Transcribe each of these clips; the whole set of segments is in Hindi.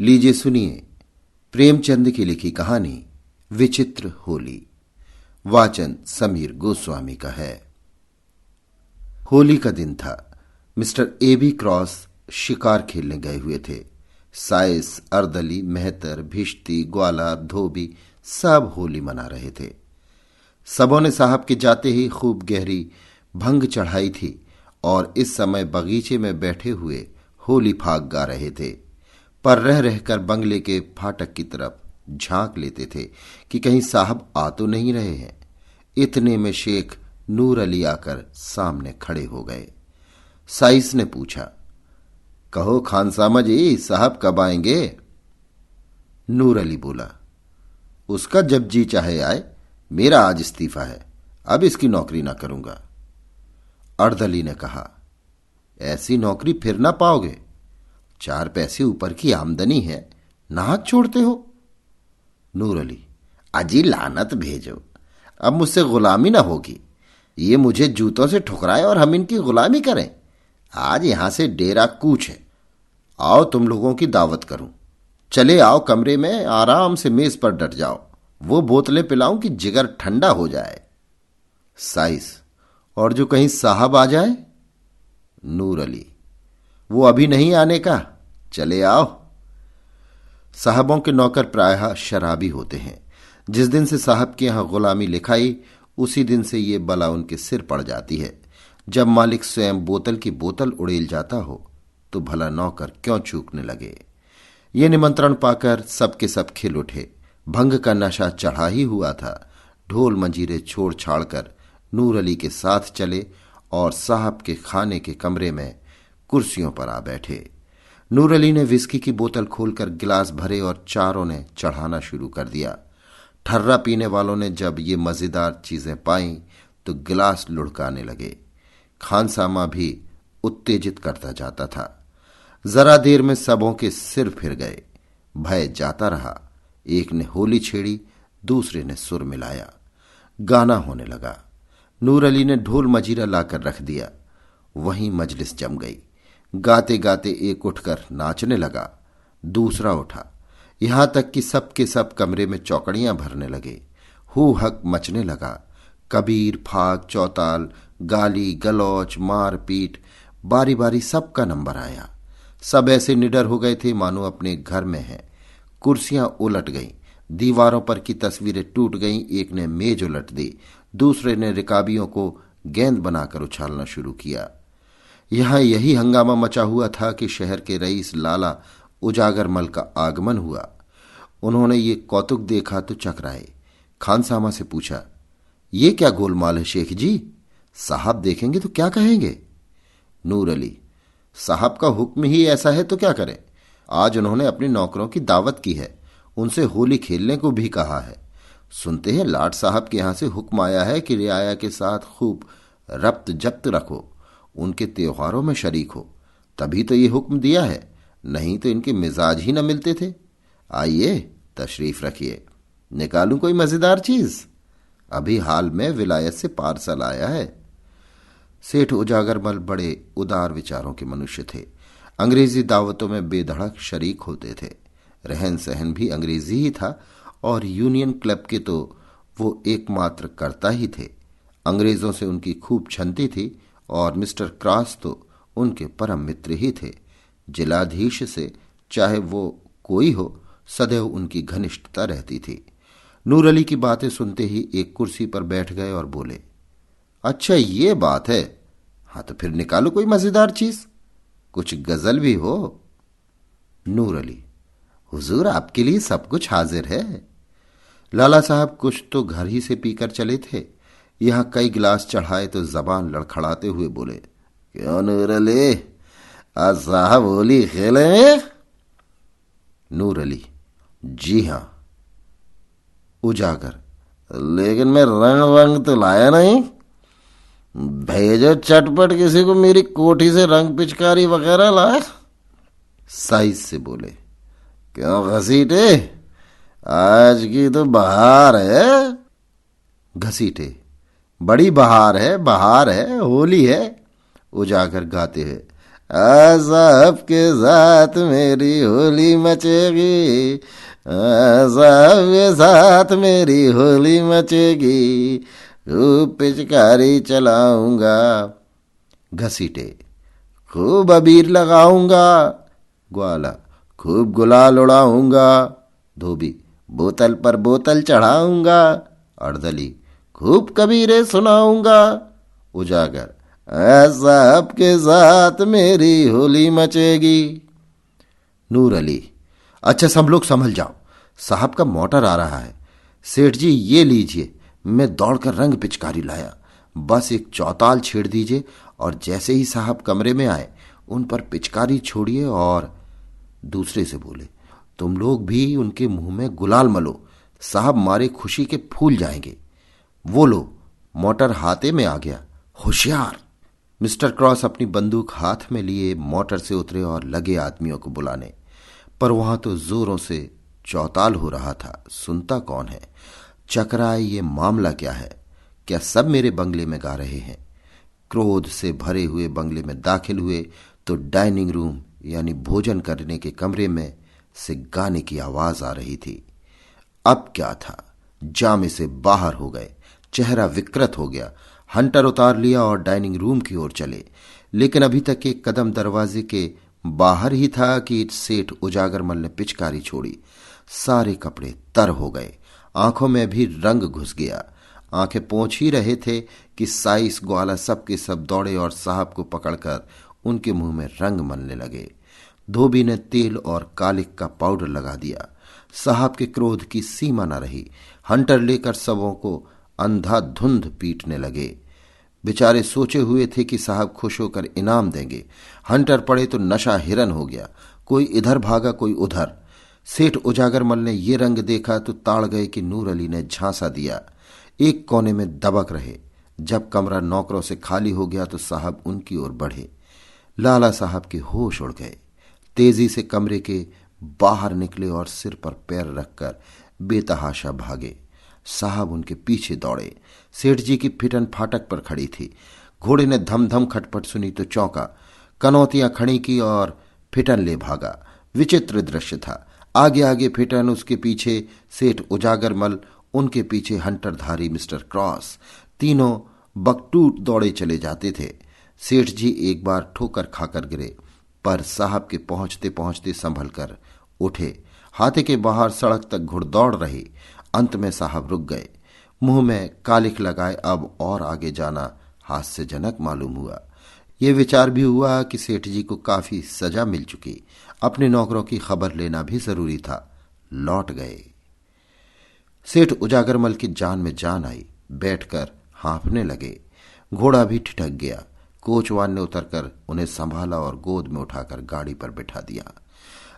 लीजिए सुनिए प्रेमचंद की लिखी कहानी विचित्र होली। वाचन समीर गोस्वामी का है। होली का दिन था। मिस्टर एबी क्रॉस शिकार खेलने गए हुए थे। साइस, अर्दली, मेहतर, भिश्ती, ग्वाला, धोबी सब होली मना रहे थे। सबों ने साहब के जाते ही खूब गहरी भंग चढ़ाई थी और इस समय बगीचे में बैठे हुए होली फाग गा रहे थे। पर रह रहकर बंगले के फाटक की तरफ झांक लेते थे कि कहीं साहब आ तो नहीं रहे हैं। इतने में शेख नूर अली आकर सामने खड़े हो गए। साइस ने पूछा, कहो खानसामा जी, साहब कब आएंगे? नूर अली बोला, उसका जब जी चाहे आए, मेरा आज इस्तीफा है, अब इसकी नौकरी ना करूंगा। अर्दली ने कहा, ऐसी नौकरी फिर ना पाओगे, 4 पैसे ऊपर की आमदनी है, नाहक छोड़ते हो। नूर अली, अजी लानत भेजो, अब मुझसे गुलामी ना होगी। ये मुझे जूतों से ठुकराए और हम इनकी गुलामी करें। आज यहां से डेरा कूच है। आओ तुम लोगों की दावत करूं। चले आओ कमरे में, आराम से मेज पर डट जाओ। वो बोतलें पिलाऊं कि जिगर ठंडा हो जाए। साइस, और जो कहीं साहब आ जाए? नूर अली, वो अभी नहीं आने का, चले आओ। साहबों के नौकर प्रायः शराबी होते हैं। जिस दिन से साहब के यहां गुलामी लिखाई, उसी दिन से ये बला उनके सिर पड़ जाती है। जब मालिक स्वयं बोतल की बोतल उड़ेल जाता हो तो भला नौकर क्यों चूकने लगे। ये निमंत्रण पाकर सबके सब खिल उठे। भंग का नशा चढ़ा ही हुआ था। ढोल मंजीरे छोड़ छाड़ कर नूर अली के साथ चले और साहब के खाने के कमरे में कुर्सियों पर आ बैठे। नूर अली ने विस्की की बोतल खोलकर गिलास भरे और चारों ने चढ़ाना शुरू कर दिया। ठर्रा पीने वालों ने जब ये मजेदार चीजें पाईं तो गिलास लुढ़काने लगे। खानसामा भी उत्तेजित करता जाता था। जरा देर में सबों के सिर फिर गए। भय जाता रहा। एक ने होली छेड़ी, दूसरे ने सुर मिलाया। गाना होने लगा। नूर अली ने ढोल मजीरा लाकर रख दिया। वहीं मजलिस जम गई। गाते गाते एक उठकर नाचने लगा, दूसरा उठा, यहां तक कि सबके सब कमरे में चौकड़ियां भरने लगे। हू हक मचने लगा। कबीर, फाग, चौताल, गाली गलौच, मार पीट, बारी बारी सबका नंबर आया। सब ऐसे निडर हो गए थे मानो अपने घर में हैं। कुर्सियां उलट गईं, दीवारों पर की तस्वीरें टूट गईं। एक ने मेज उलट दी, दूसरे ने रिकाबियों को गेंद बनाकर उछालना शुरू किया। यहां यही हंगामा मचा हुआ था कि शहर के रईस लाला उजागरमल का आगमन हुआ। उन्होंने ये कौतुक देखा तो चकराए। खानसामा से पूछा, ये क्या गोलमाल है शेख जी? साहब देखेंगे तो क्या कहेंगे? नूर अली, साहब का हुक्म ही ऐसा है तो क्या करें। आज उन्होंने अपने नौकरों की दावत की है, उनसे होली खेलने को भी कहा है। सुनते हैं लाट साहब के यहां से हुक्म आया है कि रियाया के साथ खूब रब्त जब्त रखो, उनके त्योहारों में शरीक हो। तभी तो ये हुक्म दिया है, नहीं तो इनके मिजाज ही न मिलते थे। आइए तशरीफ रखिए, निकालूं कोई मजेदार चीज? अभी हाल में विलायत से पार्सल आया है। सेठ उजागरमल बड़े उदार विचारों के मनुष्य थे। अंग्रेजी दावतों में बेधड़क शरीक होते थे। रहन सहन भी अंग्रेजी ही था और यूनियन क्लब के तो वो एकमात्र कर्ता ही थे। अंग्रेजों से उनकी खूब छनती थी और मिस्टर क्रॉस तो उनके परम मित्र ही थे। जिलाधीश से चाहे वो कोई हो, सदैव उनकी घनिष्ठता रहती थी। नूर अली की बातें सुनते ही एक कुर्सी पर बैठ गए और बोले, अच्छा ये बात है, हाँ तो फिर निकालो कोई मजेदार चीज, कुछ गजल भी हो। नूर अली, हुजूर आपके लिए सब कुछ हाजिर है। लाला साहब कुछ तो घर ही से पीकर चले थे। यहां कई गिलास चढ़ाए तो जबान लड़खड़ाते हुए बोले, क्यों नूर अली, आज साहब होली खेलेंगे? नूर अली, जी हां। उजागर, लेकिन मैं रंग वंग तो लाया नहीं, भेजो चटपट किसी को मेरी कोठी से रंग पिचकारी वगैरह लाए। साइज से बोले, क्यों घसीटे, आज की तो बहार है। घसीटे, बड़ी बहार है, बहार है, होली है। उजागर गाते हैं, आज साहब के साथ मेरी होली मचेगी, आज साहब के साथ मेरी होली मचेगी, खूब पिचकारी चलाऊंगा। घसीटे, खूब अबीर लगाऊंगा। ग्वाला, खूब गुलाल उड़ाऊंगा। धोबी, बोतल पर बोतल चढ़ाऊंगा। अर्दली, खूब कबीरे सुनाऊंगा। उजागर, साहब के साथ मेरी होली मचेगी। नूर अली, अच्छा सब लोग संभल जाओ, साहब का मोटर आ रहा है। सेठ जी ये लीजिए, मैं दौड़कर रंग पिचकारी लाया, बस एक चौताल छेड़ दीजिए और जैसे ही साहब कमरे में आए उन पर पिचकारी छोड़िए। और दूसरे से बोले, तुम लोग भी उनके मुंह में गुलाल मलो, साहब मारे खुशी के फूल जाएंगे। वो लो, मोटर हाथे में आ गया, होशियार। मिस्टर क्रॉस अपनी बंदूक हाथ में लिए मोटर से उतरे और लगे आदमियों को बुलाने, पर वहां तो जोरों से चौताल हो रहा था। सुनता कौन है? चकराए, ये मामला क्या है? क्या सब मेरे बंगले में गा रहे हैं? क्रोध से भरे हुए बंगले में दाखिल हुए तो डाइनिंग रूम यानी भोजन करने के कमरे में से गाने की आवाज आ रही थी। अब क्या था? जामे से बाहर हो गए, चेहरा विकृत हो गया, हंटर उतार लिया और डाइनिंग रूम की ओर चले। लेकिन अभी तक एक कदम दरवाजे के बाहर ही था कि सेठ उजागरमल ने पिचकारी छोड़ी। सारे कपड़े तर हो गए, आंखों में भी रंग घुस गया। आंखें पोंछ ही रहे थे कि साइस ग्वाला सब के सब दौड़े और साहब को पकड़कर उनके मुंह में रंग मलने लगे। धोबी ने तेल और कालिक का पाउडर लगा दिया। साहब के क्रोध की सीमा न रही। हंटर लेकर सबों को अंधाधुंध पीटने लगे। बेचारे सोचे हुए थे कि साहब खुश होकर इनाम देंगे। हंटर पड़े तो नशा हिरन हो गया, कोई इधर भागा कोई उधर। सेठ उजागरमल ने ये रंग देखा तो ताड़ गए कि नूर अली ने झांसा दिया। एक कोने में दबक रहे। जब कमरा नौकरों से खाली हो गया तो साहब उनकी ओर बढ़े। लाला साहब के होश उड़ गए, तेजी से कमरे के बाहर निकले और सिर पर पैर रखकर बेतहाशा भागे। साहब उनके पीछे दौड़े। सेठ जी की फिटन फाटक पर खड़ी थी। घोड़े ने धम धम खटपट सुनी तो चौंका, कनौतियां खड़ी की और फिटन ले भागा। विचित्र दृश्य था। आगे आगे फिटन, उसके पीछे सेठ उजागरमल, उनके पीछे हंटरधारी मिस्टर क्रॉस। तीनों बकटूट दौड़े चले जाते थे। सेठ जी एक बार ठोकर खाकर गिरे, पर साहब के पहुंचते पहुंचते संभल कर उठे। हाथे के बाहर सड़क तक घुड़दौड़ रही। अंत में साहब रुक गए। मुंह में कालिख लगाए अब और आगे जाना हास्यजनक मालूम हुआ। ये विचार भी हुआ कि सेठ जी को काफी सजा मिल चुकी, अपने नौकरों की खबर लेना भी जरूरी था। लौट गए। सेठ उजागरमल की जान में जान आई, बैठकर हाँफने लगे। घोड़ा भी ठिठक गया। कोचवान ने उतरकर उन्हें संभाला और गोद में उठाकर गाड़ी पर बिठा दिया।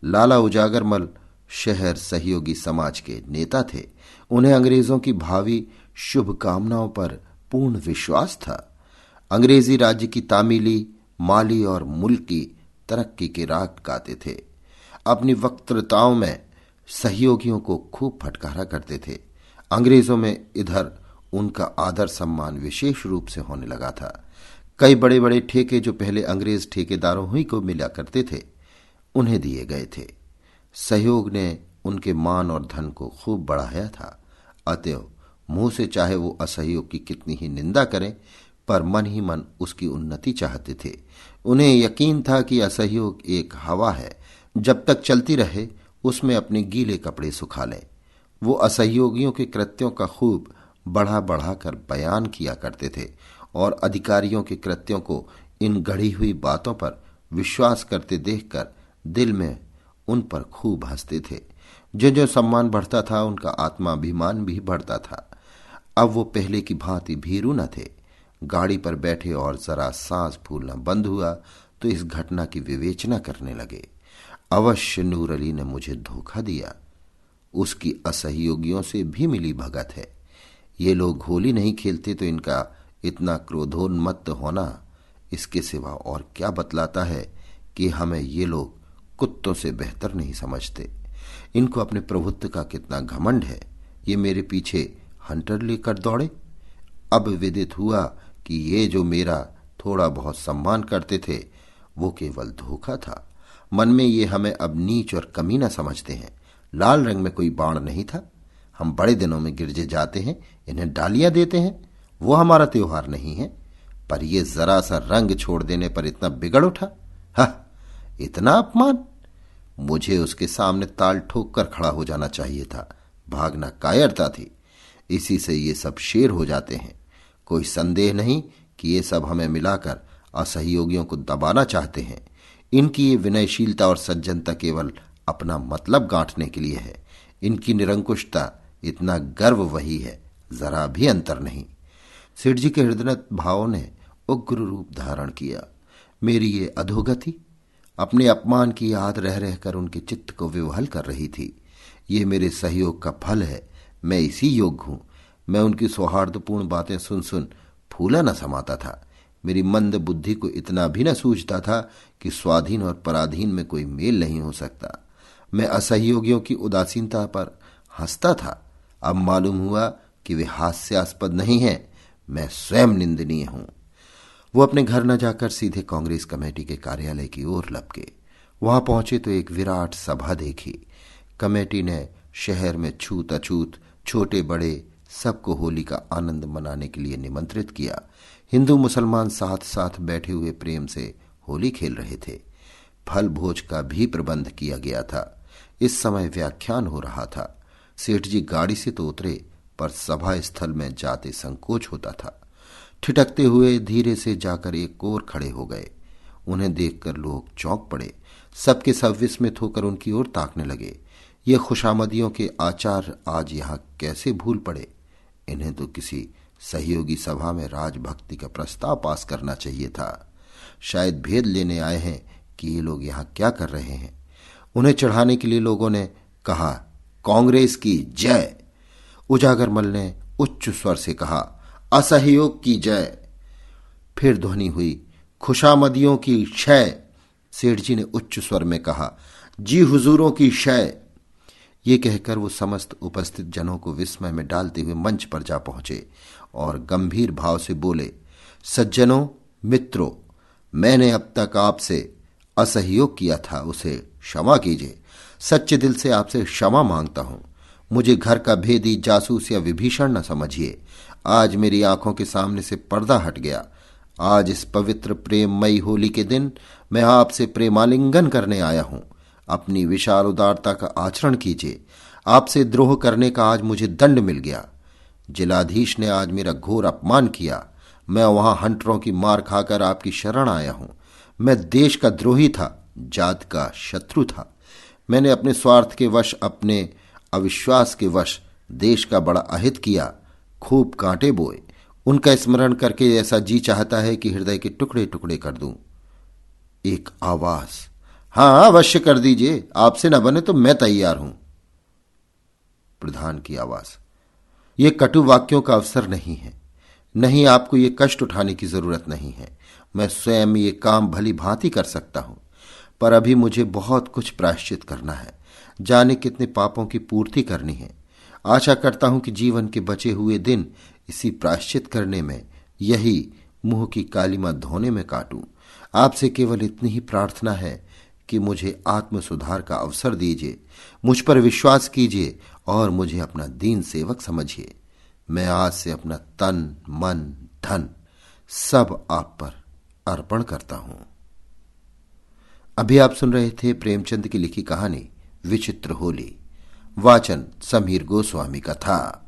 लाला उजागरमल शहर सहयोगी समाज के नेता थे। उन्हें अंग्रेजों की भावी शुभकामनाओं पर पूर्ण विश्वास था। अंग्रेजी राज्य की तामीली, माली और मुल्की तरक्की के राग गाते थे। अपनी वक्तृताओं में सहयोगियों को खूब फटकारा करते थे। अंग्रेजों में इधर उनका आदर सम्मान विशेष रूप से होने लगा था। कई बड़े बड़े ठेके जो पहले अंग्रेज ठेकेदारों ही को मिला करते थे, उन्हें दिए गए थे। सहयोग ने उनके मान और धन को खूब बढ़ाया था। अतएव मुंह से चाहे वो असहयोग की कितनी ही निंदा करें, पर मन ही मन उसकी उन्नति चाहते थे। उन्हें यकीन था कि असहयोग एक हवा है, जब तक चलती रहे उसमें अपने गीले कपड़े सुखा लें। वो असहयोगियों के कृत्यों का खूब बढ़ा बढ़ाकर बयान किया करते थे और अधिकारियों के कृत्यों को इन गढ़ी हुई बातों पर विश्वास करते देखकर दिल में उन पर खूब हंसते थे। जो जो सम्मान बढ़ता था उनका आत्माभिमान भी बढ़ता था। अब वो पहले की भांति भीरू न थे। गाड़ी पर बैठे और जरा सांस फूलना बंद हुआ तो इस घटना की विवेचना करने लगे। अवश्य नूर अली ने मुझे धोखा दिया, उसकी असहयोगियों से भी मिली भगत है। ये लोग होली नहीं खेलते तो इनका इतना क्रोधोन्मत्त होना इसके सिवा और क्या बतलाता है कि हमें ये लोग कुत्तों से बेहतर नहीं समझते। इनको अपने प्रभुत्व का कितना घमंड है। ये मेरे पीछे हंटर लेकर दौड़े। अब विदित हुआ कि ये जो मेरा थोड़ा बहुत सम्मान करते थे वो केवल धोखा था। मन में ये हमें अब नीच और कमीना समझते हैं। लाल रंग में कोई बाण नहीं था। हम बड़े दिनों में गिरजे जाते हैं, इन्हें डालियां देते हैं, वो हमारा त्योहार नहीं है। पर ये जरा सा रंग छोड़ देने पर इतना बिगड़ उठा। हा, इतना अपमान! मुझे उसके सामने ताल ठोक कर खड़ा हो जाना चाहिए था। भागना कायरता थी। इसी से ये सब शेर हो जाते हैं। कोई संदेह नहीं कि ये सब हमें मिलाकर असहयोगियों को दबाना चाहते हैं। इनकी ये विनयशीलता और सज्जनता केवल अपना मतलब गांठने के लिए है। इनकी निरंकुशता, इतना गर्व वही है, जरा भी अंतर नहीं। सेठ जी के हृदय भाव ने उग्र रूप धारण किया। मेरी ये अधोगति अपने अपमान की याद रह रहकर उनके चित्त को विवहल कर रही थी। ये मेरे सहयोग का फल है। मैं इसी योग्य हूं। मैं उनकी सौहार्दपूर्ण बातें सुन सुन फूला न समाता था। मेरी मंद बुद्धि को इतना भी न सूझता था कि स्वाधीन और पराधीन में कोई मेल नहीं हो सकता। मैं असहयोगियों की उदासीनता पर हंसता था। अब मालूम हुआ कि वे हास्यास्पद नहीं हैं, मैं स्वयं निंदनीय हूं। वो अपने घर न जाकर सीधे कांग्रेस कमेटी के कार्यालय की ओर लपके। वहां पहुंचे तो एक विराट सभा देखी। कमेटी ने शहर में छूत अछूत, छोटे बड़े सबको होली का आनंद मनाने के लिए निमंत्रित किया। हिंदू मुसलमान साथ साथ बैठे हुए प्रेम से होली खेल रहे थे। फल भोज का भी प्रबंध किया गया था। इस समय व्याख्यान हो रहा था। सेठ जी गाड़ी से तो उतरे, पर सभा स्थल में जाते संकोच होता था। ठिठकते हुए धीरे से जाकर एक ओर खड़े हो गए। उन्हें देखकर लोग चौंक पड़े। सबके सब विस्मित होकर उनकी ओर ताकने लगे। ये खुशामदियों के आचार आज यहां कैसे भूल पड़े? इन्हें तो किसी सहयोगी सभा में राजभक्ति का प्रस्ताव पास करना चाहिए था। शायद भेद लेने आए हैं कि ये लोग यहां क्या कर रहे हैं। उन्हें चढ़ाने के लिए लोगों ने कहा, कांग्रेस की जय। उजागरमल ने उच्च स्वर से कहा, असहयोग की जय। फिर ध्वनि हुई, खुशामदियों की क्षय। सेठ जी ने उच्च स्वर में कहा, जी हुजूरों की क्षय। ये कहकर वो समस्त उपस्थित जनों को विस्मय में डालते हुए मंच पर जा पहुंचे और गंभीर भाव से बोले, सज्जनों, मित्रों, मैंने अब तक आपसे असहयोग किया था, उसे क्षमा कीजिए। सच्चे दिल से आपसे क्षमा मांगता हूं। मुझे घर का भेदी, जासूस या विभीषण न समझिए। आज मेरी आंखों के सामने से पर्दा हट गया। आज इस पवित्र प्रेममयी होली के दिन मैं आपसे प्रेमालिंगन करने आया हूं। अपनी विशाल उदारता का आचरण कीजिए। आपसे द्रोह करने का आज मुझे दंड मिल गया। जिलाधीश ने आज मेरा घोर अपमान किया। मैं वहां हंटरों की मार खाकर आपकी शरण आया हूं। मैं देश का द्रोही था, जात का शत्रु था। मैंने अपने स्वार्थ के वश, अपने अविश्वास के वश देश का बड़ा अहित किया, खूब कांटे बोए। उनका स्मरण करके ऐसा जी चाहता है कि हृदय के टुकड़े टुकड़े कर दूं। एक आवाज, हाँ अवश्य कर दीजिए, आपसे न बने तो मैं तैयार हूं। प्रधान की आवाज, ये कटु वाक्यों का अवसर नहीं है। नहीं, आपको ये कष्ट उठाने की जरूरत नहीं है। मैं स्वयं ये काम भली भांति कर सकता हूं। पर अभी मुझे बहुत कुछ प्रायश्चित करना है। जाने कितने पापों की पूर्ति करनी है। आशा करता हूं कि जीवन के बचे हुए दिन इसी प्रायश्चित करने में, यही मुंह की कालिमा धोने में काटूं। आपसे केवल इतनी ही प्रार्थना है कि मुझे आत्म सुधार का अवसर दीजिए। मुझ पर विश्वास कीजिए और मुझे अपना दीन सेवक समझिए। मैं आज से अपना तन, मन, धन सब आप पर अर्पण करता हूं। अभी आप सुन रहे थे प्रेमचंद की लिखी कहानी विचित्र होली। वाचन समीर गोस्वामी का था।